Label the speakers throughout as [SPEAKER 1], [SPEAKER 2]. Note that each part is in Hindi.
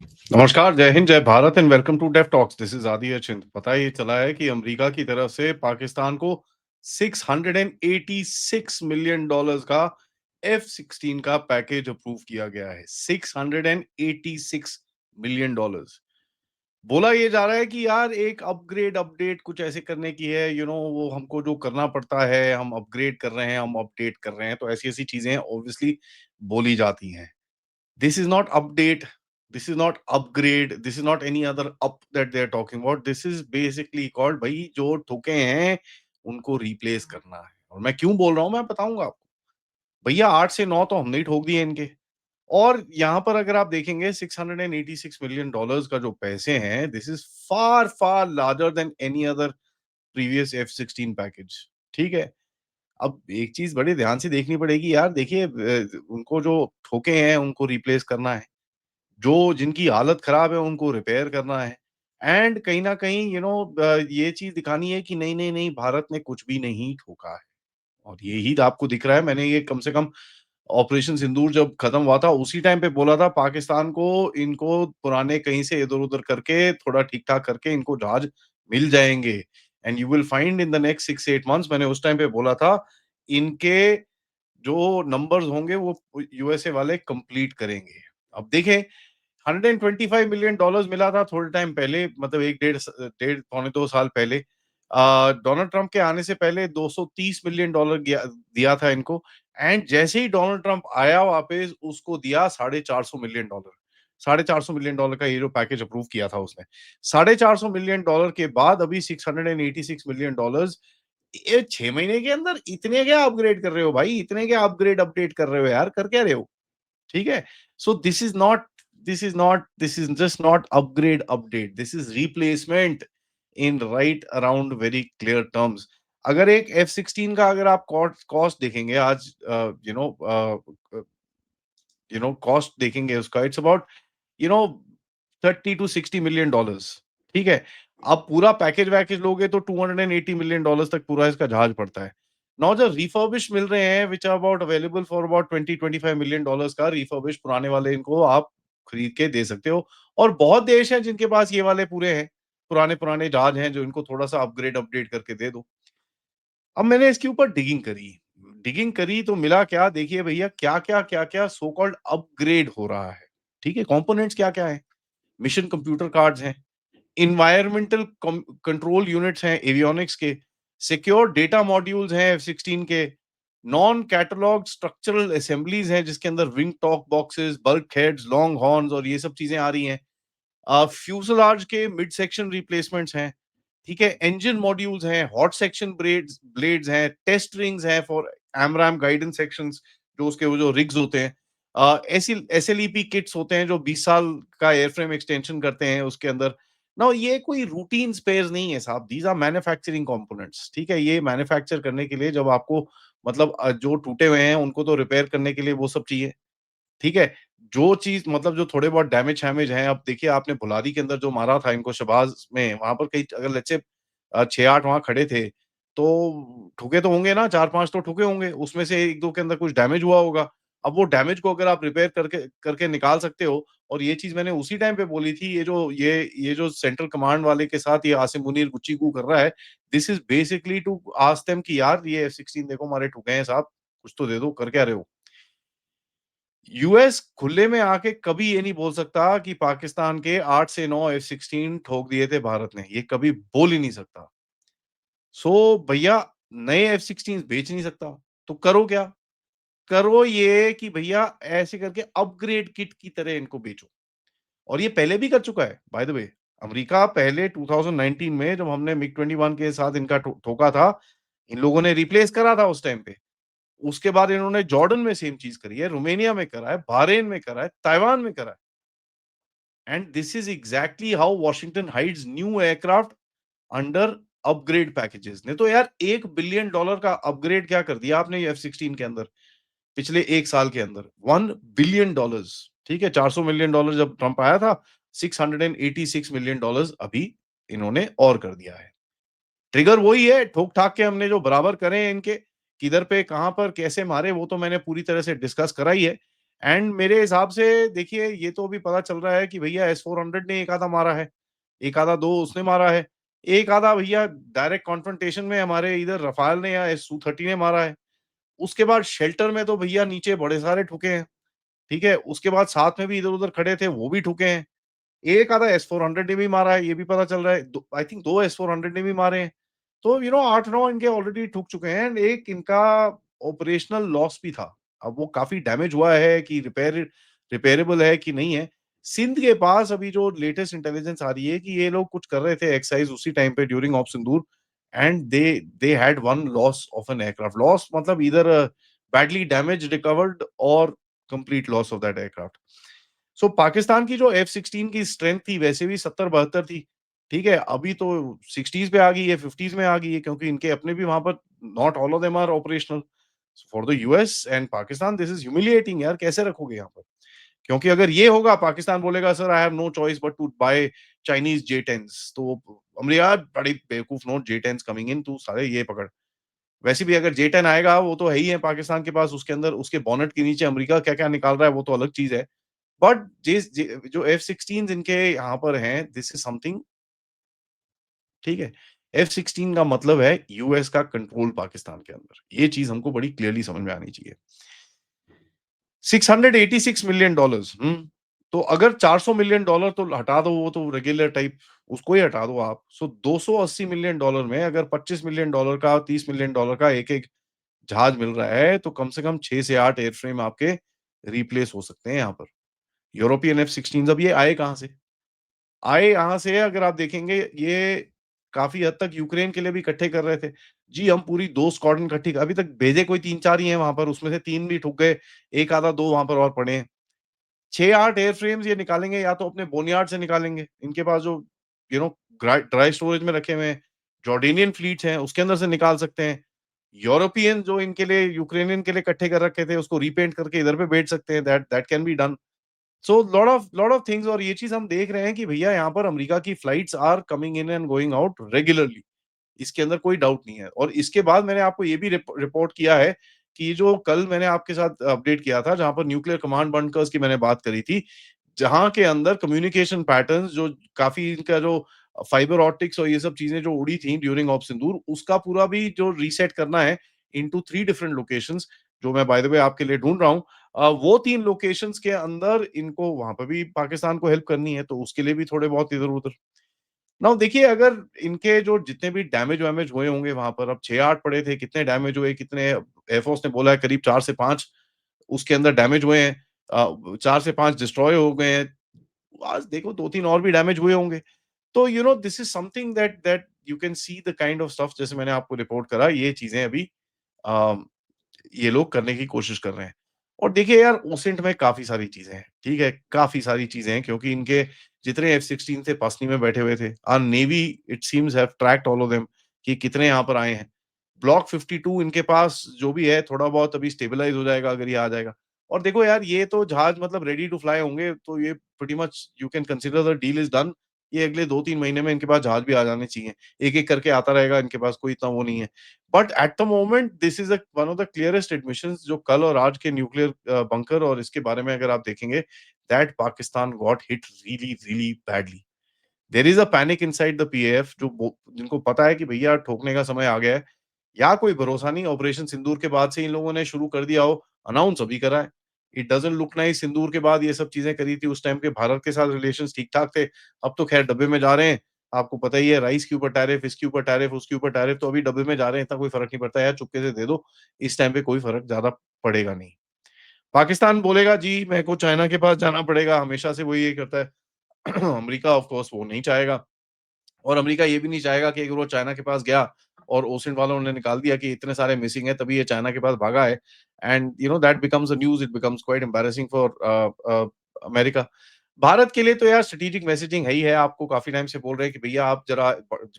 [SPEAKER 1] नमस्कार, जय हिंद, जय Bharat and welcome to Def Talks. This is Aadi Achint. पता ये चला है कि अमेरिका की तरफ से पाकिस्तान को 686 मिलियन डॉलर्स का F-16 का पैकेज अप्रूव किया गया है। 686 मिलियन डॉलर्स। बोला ये जा रहा है कि यार एक अपग्रेड अपडेट कुछ ऐसे करने की है, वो हमको जो करना पड़ता है, हम अपग्रेड कर रहे हैं, हम अपडेट कर रहे हैं, तो ऐसी-ऐसी चीजें ऑब्वियसली बोली जाती हैं। This is not update, this is not upgrade, this is not any other up that they are talking about. This is basically called भाई जो ठोके हैं उनको रिप्लेस करना है। और मैं क्यों बोल रहा हूँ मैं बताऊंगा आपको। भैया 8 से 9 तो हमने ही ठोक दिए इनके। और यहाँ पर अगर आप देखेंगे 686 मिलियन डॉलर्स का जो पैसे हैं, this is far far larger than any other previous F-16 package. ठीक है। अब एक चीज बड़े ध्यान से देखनी पड़ेगी यार। देखिए उनको जो ठोके हैं उनको रिप्लेस करना है, जो जिनकी हालत खराब है उनको रिपेयर करना है। एंड कहीं न कहीं ये चीज़ दिखानी है कि नहीं, नहीं, नहीं, भारत ने कुछ भी नहीं ठोका है। और यही तो आपको दिख रहा है। मैंने ये कम से कम ऑपरेशन सिंदूर जब खत्म हुआ था उसी टाइम पे बोला था पाकिस्तान को, इनको पुराने कहीं से इधर-उधर करके थोड़ा ठीक-ठाक करके इनको जहाज मिल जाएँगे। And you will find in the next 6-8 months. मैंने उस टाइम पे बोला था, इनके जो नंबर्स होंगे वो यूएसए वाले कंप्लीट करेंगे। अब देखें, 125 मिलियन डॉलर्स मिला था थोड़े टाइम पहले, मतलब 1 डेढ़ पौने 2 साल पहले। डोनाल्ड ट्रंप के आने से पहले 230 मिलियन डॉलर दिया था इनको। एंड जैसे ही डोनाल्ड ट्रंप आया वापस, उसको दिया 450 मिलियन डॉलर। 450 मिलियन डॉलर का ये जो पैकेज अप्रूव किया था उसने। 450 मिलियन डॉलर के बाद अभी 686 मिलियन डॉलर्स। ये 6 महीने के अंदर इतने क्या अपग्रेड कर रहे हो भाई? इतने क्या अपग्रेड अपडेट कर रहे हो यार? कर क्या रहे हो? ठीक है? So this is just not upgrade update, this is replacement in right around very clear terms. अगर एक F-16 का अगर आप कॉस्ट देखेंगे आज, कॉस्ट देखेंगे उसका, it's about you know 30 to 60 million dollars. ठीक है। आप पूरा पैकेज वैकेज लोगे तो 280 मिलियन डॉलर्स तक पूरा इसका जहाज पड़ता है। नाउ जो रिफर्बिश मिल रहे हैं which are about available for about 20-25 million dollars का रिफर्बिश पुराने वाले, इनको आप खरीद के दे सकते हो। और बहुत देश हैं जिनके पास ये वाले पूरे हैं, पुराने पुराने जहाज हैं जो इनको थोड़ा सा अपग्रेड अपडेट करके दे दो। अब मैंने इसके ऊपर डिगिंग करी तो मिला क्या, देखिए भैया क्या-क्या सो कॉल्ड अपग्रेड हो रहा है। ठीक है, कंपोनेंट्स क्या-क्या हैं? मिशन कंप्यूटर कार्ड्स हैं, एनवायरमेंटल कंट्रोल यूनिट्स हैं एवियोनिक्स के, सिक्योर डेटा मॉड्यूल्स हैं F-16 के, नॉन कैटलॉग स्ट्रक्चरल असेंबलीज हैं जिसके अंदर wing talk boxes, bulk heads, long horns और ये सब चीजें आ रही हैं। फ्यूजलाज के मिड सेक्शन रिप्लेसमेंट्स हैं। ठीक है, इंजन मॉड्यूल्स हैं, हॉट सेक्शन ब्लेड्स ब्लेड्स हैं, टेस्ट रिंग्स हैं फॉर एमराम गाइडेंस सेक्शंस, जो उसके वो जो रिग्स होते हैं। एसएलईपी किट्स होते हैं जो 20 साल का एयरफ्रेम एक्सटेंशन करते हैं उसके अंदर। ना ये कोई रूटीन स्पेयर्स नहीं है साहब, दीज आर मैन्युफैक्चरिंग कंपोनेंट्स। ठीक है, ये मैन्युफैक्चर करने के लिए जब आपको मतलब जो टूटे हुए हैं उनको तो रिपेयर करने के लिए वो सब चाहिए। ठीक है? जो चीज़ मतलब जो थोड़े बहुत डैमेज-शैमेज हैं, अब देखिए आपने भुलारी के अंदर जो मारा था इनको शहबाज में, वहाँ पर कई अगर लेट्स से 6-8 वहाँ खड़े थे, तो ठुके तो होंगे ना, 4-5 तो ठुके होंगे, उसमें से 1-2 के अंदर कुछ डैमेज हुआ होगा। अब वो डैमेज को अगर आप रिपेयर करके करके निकाल सकते हो, और ये चीज़ मैंने उसी टाइम पे बोली थी, ये जो सेंट्रल कमांड वाले के साथ ये आसिम मुनीर गुच्ची-गू कर रहा है, this is basically to ask them कि यार ये F-16 देखो हमारे ठुके हैं साहब, कुछ तो दे दो, कर क्या रहे हो? यूएस खुले में आके कभी ये नहीं बोल सकता कि पाकिस्तान के 8 से 9 F-16 ठोक दिए थे भारत ने, ये कभी बोल ही नहीं सकता। सो भैया नए F-16 बेच नहीं सकता, तो करो क्या? करो ये कि भैया ऐसे करके अपग्रेड किट की तरह इनको बेचो। और ये पहले भी कर चुका है बाय द वे। अमेरिका पहले 2019 में जब हमने मिग-21 के साथ इनका ठोका था, इन लोगों ने रिप्लेस करा था उस टाइम पे। उसके बाद इन्होंने जॉर्डन में सेम चीज़ करी है, रोमानिया में करा है, बहरीन में करा है, ताइवान में करा है। And this is exactly how Washington hides new aircraft under upgrade packages ने। तो यार $1 बिलियन का अपग्रेड क्या कर दिया आपने F-16 के अंदर पिछले 1 साल के अंदर। $1 बिलियन। ठीक है, $400 मिलियन जब ट्रंप आया था, $686 मिलियन अभी इन्होंने और कर दिया है। ट्रिगर वही है, ठोक ठाक के हमने जो बराबर करे हैं इनके, किधर पे कहां पर कैसे मारे वो तो मैंने पूरी तरह से डिस्कस करा ही है। एंड मेरे हिसाब से देखिए ये तो अभी पता चल रहा है कि भैया S-400 ने एक आधा मारा है, एक आधा 2 उसने मारा है, एक आधा भैया डायरेक्ट कॉन्फ्रंटेशन में हमारे इधर रफाल ने या Su-30 ने मारा है। उसके बाद शेल्टर में तो भैया नीचे बड़े सारे ठुके हैं, ठीक है? उसके बाद साथ में भी इधर-उधर खड़े थे, वो भी ठुके हैं। एक आधा S-400 ने भी मारा है, ये भी पता चल रहा है। दो आई थिंक 2 S-400 ने भी मारे हैं। तो 8-9 इनके ऑलरेडी ठुक चुके हैं एंड एक इनका ऑपरेशनल लॉस भी था। अब वो काफ़ी डैमेज हुआ है कि रिपेयरेबल है कि नहीं है। सिंध के पास अभी जो लेटेस्ट इंटेलिजेंस आ रही है कि ये लोग कुछ कर रहे थे एक्सरसाइज उसी टाइम पे during op Sindoor and they had one loss of an aircraft. Loss मतलब ईदर बैडली डैमेज्ड, रिकवर्ड और complete loss of that aircraft. So Pakistan की जो F-16 की स्ट्रेंथ थी वैसे भी 70-72 थी। ठीक है? अभी तो 60s पे आ गई है, 50s में आ गई है क्योंकि इनके अपने भी वहाँ पर not all of them are operational. For the US and Pakistan this is humiliating यार, कैसे रखोगे यहाँ पर? क्योंकि अगर ये होगा पाकिस्तान बोलेगा sir I have no choice but to buy Chinese J-10s, तो अमरीका बड़ी बेवकूफ नो J-10s कमिंग इन, तू साले ये पकड़। वैसे भी अगर J-10 आएगा वो तो है ही है पाकिस्तान के पास, उसके अंदर उसके बॉनेट के नीचे अमरीका क्या-क्या निकाल रहा है वो तो अलग चीज़ है। बट जो F-16 इनके यहाँ पर हैं, दिस इज समथिंग, ठीक है? F-16 का मतलब है यूएस का कंट्रोल पाकिस्तान के अंदर। ये चीज़ हमको बड़ी क्लियरली समझ में आनी चाहिए। $686 मिलियन, तो अगर $400 मिलियन तो हटा दो, वो तो रेगुलर टाइप उसको ही हटा दो आप। सो $280 मिलियन में अगर $25 मिलियन का, $30 मिलियन का एक-एक जहाज मिल रहा है, तो कम से कम 6 से 8 एयरफ्रेम आपके रिप्लेस हो सकते हैं यहाँ पर। यूरोपियन F-16 अब ये आए कहाँ से? आए यहाँ से अगर आप देखेंगे ये काफ़ी हद तक यूक्रेन के लिए भी इकट्ठे कर रहे थे। जी, हम पूरी 2 स्क्वाड्रन इकट्ठी अभी तक भेजे कोई 3-4 ही हैं वहाँ पर, उसमें से 3 भी ठुक गए, एक आधा 2 वहाँ पर और पड़े हैं। 6-8 एयरफ्रेम्स ये निकालेंगे या तो अपने बोनयार्ड से निकालेंगे, इनके पास जो यू नो ड्राई स्टोरेज में रखे हुए हैं, जॉर्डेनियन फ्लीट्स हैं, उसके अंदर से निकाल सकते हैं। यूरोपियन जो इनके लिए यूक्रेनियन के लिए इकट्ठे कर रखे थे, उसको रीपेंट करके इधर पे भेज सकते हैं, that that can be done. So lot of things, और ये चीज़ हम देख रहे हैं कि भैया यहाँ पर अमेरिका की flights are coming in and going out regularly. इसके अंदर कोई डाउट नहीं है। और इसके बाद मैंने आपको ये भी रिपोर्ट किया है कि जो कल मैंने आपके साथ अपडेट किया था, जहाँ पर न्यूक्लियर कमांड बंकर्स की मैंने बात करी थी, जहाँ के अंदर कम्युनिकेशन पैटर्न्स जो काफ़ी इनका जो फाइबर ऑप्टिक्स और ये सब चीज़ें जो उड़ी थी ड्यूरिंग ऑफ सिंदूर, उसका पूरा भी जो रीसेट करना है इंटू 3 डिफरेंट लोकेशंस, जो मैं बाय द वे आपके लिए ढूँढ रहा हूँ। वो 3 लोकेशंस के अंदर इनको वहाँ पे भी पाकिस्तान को हेल्प करनी है, तो उसके लिए भी थोड़े बहुत इधर-उधर। नाउ देखिए, अगर इनके जो जितने भी डैमेज-वैमेज हुए होंगे वहाँ पर, अब 6-8 पड़े थे, कितने डैमेज हुए, कितने एयरफोर्स ने बोला है करीब 4 से 5 उसके अंदर डैमेज हुए हैं। 4 से 5 डिस्ट्रॉय हो गए हैं। आज देखो 2-3 और भी डैमेज हुए होंगे। तो this is something that that you can see the kind of stuff, जैसे मैंने आपको रिपोर्ट करा, ये चीज़ें अभी अ, ये लोग करने की कोशिश कर रहे हैं। और देखिए यार, ओसेंट में काफ़ी सारी चीज़ें हैं, ठीक है? काफ़ी सारी चीज़ें हैं क्योंकि इनके जितने F-16 थे पसनी में बैठे हुए थे। Navy it seems have tracked all of them कि कितने यहाँ पर आए हैं। ब्लॉक 52 इनके पास जो भी है थोड़ा बहुत अभी स्टेबलाइज़ हो जाएगा अगर ये आ जाएगा। और देखो यार, ये तो जहाज मतलब रेडी टू फ्लाई होंगे, तो ये pretty much you can consider the deal is done. ये अगले 2-3 महीने में इनके पास जहाज भी आ जाने चाहिए। एक-एक करके आता रहेगा, इनके पास कोई इतना वो नहीं है। But at the moment this is one of the clearest admissions जो कल और आज के न्यूक्लियर बंकर और इसके बारे में अगर आप देखेंगे, that Pakistan got hit really, really badly. There is a panic inside the PAF, जिनको पता है कि भैया ठोकने का समय आ गया है, या कोई भरोसा नहीं, ऑपरेशन सिंदूर के बाद से इन लोगों ने शुरू कर दिया हो, अनाउंस अभी करा है। इट डज़न्ट लुक नाइस, सिंदूर के बाद ये सब चीज़ें करी थी, उस टाइम पे भारत के साथ रिलेशंस ठीक-ठाक थे, अब तो खैर डब्बे में जा रहे हैं। आपको पता ही है, राइस के ऊपर टैरिफ, इसके ऊपर टैरिफ, उसके ऊपर टैरिफ, तो अभी डब्बे में जा रहे हैं, इतना कोई फ़र्क नहीं पड़ता यार, चुपके से दे दो, इस टाइम पे कोई फ़र्क ज़्यादा पड़ेगा नहीं। पाकिस्तान बोलेगा जी मेरे को चाइना के पास जाना पड़ेगा, हमेशा से वो ये करता है। अमेरिका ऑफ कोर्स वो नहीं चाहेगा। और अमेरिका ये भी नहीं चाहेगा कि अगर वो चाइना के पास गया और ओसिंट वालों ने निकाल दिया कि इतने सारे मिसिंग है तभी ये चाइना के पास भागा है, and that becomes a news, it becomes quite embarrassing for America. Bharat के लिए तो यार स्ट्रेटेजिक मैसेजिंग है ही है, आपको काफ़ी टाइम से बोल रहे हैं कि भैया आप ज़रा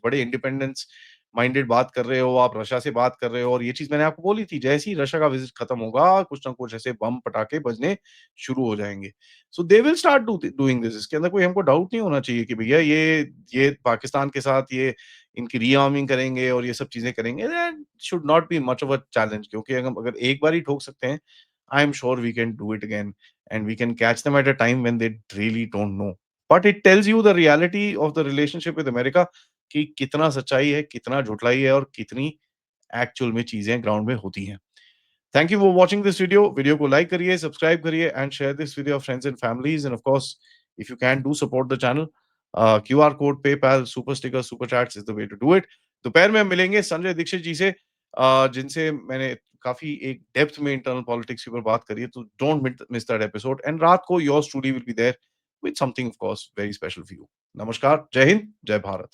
[SPEAKER 1] बड़े इंडिपेंडेंस माइंडेड बात कर रहे हो, आप रशिया से बात कर रहे हो, और ये चीज़ मैंने आपको बोली थी, जैसे ही रशिया का विज़िट खत्म होगा, कुछ ना कुछ ऐसे बम पटाखे बजने शुरू हो जाएँगे। So they will start doing this, इसके अंदर कोई हमको डाउट नहीं होना चाहिए कि भैया ये पाकिस्तान के साथ ये इनकी रीआर्मिंग करेंगे और ये सब चीज़ें करेंगे, that should not be much of a challenge, क्योंकि अगर एक बार ही ठोक सकते हैं, I'm sure we can do it again, and we can catch them at a time when they really don't know. But it tells you the reality of the relationship with America, कि कितना सच्चाई है, कितना झुठलाई है और कितनी एक्चुअल में चीजें ग्राउंड में होती हैं. Thank you for watching this video. Video को लाइक करिए, सब्सक्राइब करिए and share this with your friends and families. And of course, if you can do support the channel, QR code, PayPal, super sticker, super chats is the way to do it. दोपहर में हम मिलेंगे संजय दीक्षित जी से, जिनसे मैंने काफी एक डेप्थ में इंटरनल पॉलिटिक्स के ऊपर बात करी है. तो don't miss that episode. And रात को your studio will be there with something of course very special for you. नमस्कार, जय हिंद, जय भारत.